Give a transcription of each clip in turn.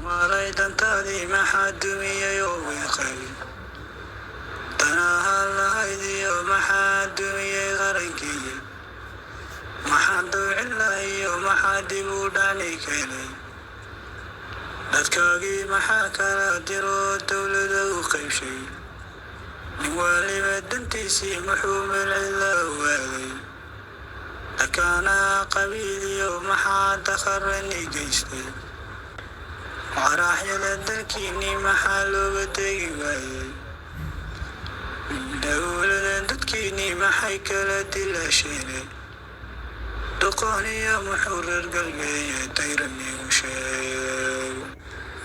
Soomaalay dantaadii maxaa dumiyay oo weeqay danaha lahaydiyo maxaa dumiyay qarankii maxaa dowcilayo maxaa dib u dhacni keenay dadkaagii maxaa kala diro dowlada u qaybshay nin waliba dantiisii muxuu melcila waaday dakaana qabiiliyo maxaa dakharani geystay waraxyada dalkiinii maxaa looga tegi waayay dowlada dadkiinii maxay kala dilaasheenay doqoniyo muxuu reer galbeeye dayranigu sheeg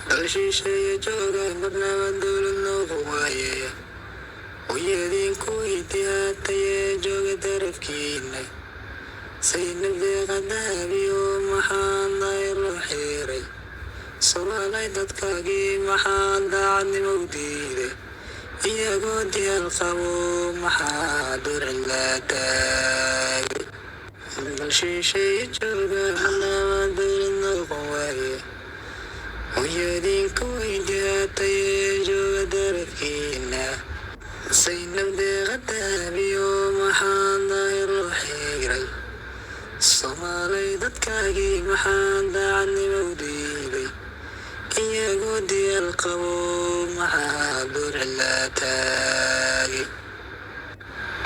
dal shisheeye jooga marnaba dowlad noogu waaye hooyadiinku weydiyaatayee jooga darafkiina saynabdeeqa daabiyo maxaa dayro xiiray Soomaalay dadkaagii maxaa daacadnimo u diiday iyagoo diyaal qabo maxaa durcila taagay dal shisheeye jooga marnaba dowlad noogu waaye hooyadiinku weydiyaatayee jooga darafkiina saynabdeeqa daabiyo maxaa dayro xiiray Soomaalay dadkaagii maxaa daacadnimo u diiday iyagoo diyaal qabo maxaa durcila taagay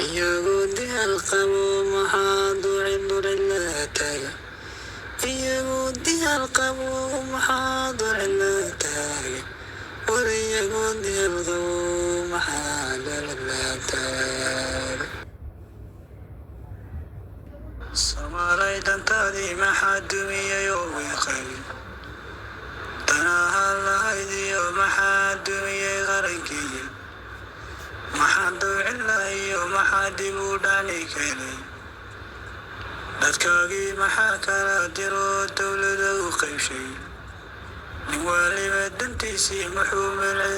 iyagoo diyaal qabo maxaa durcila taagay iyagoo diyaal qabo maxaa durcila taagay war iyagoo diyaal qabo maxaa durcila taagay Soomaalay dantaadii maxaa dumiyay oo weeqay danaha lahaydiyo maxaa dumiyay qarankii maxaa dowcilayo maxaa dib u dhacni keenay dadkaagii maxaa kala diro dowlada u qaybshay nin waliba dantiisii muxuu melcila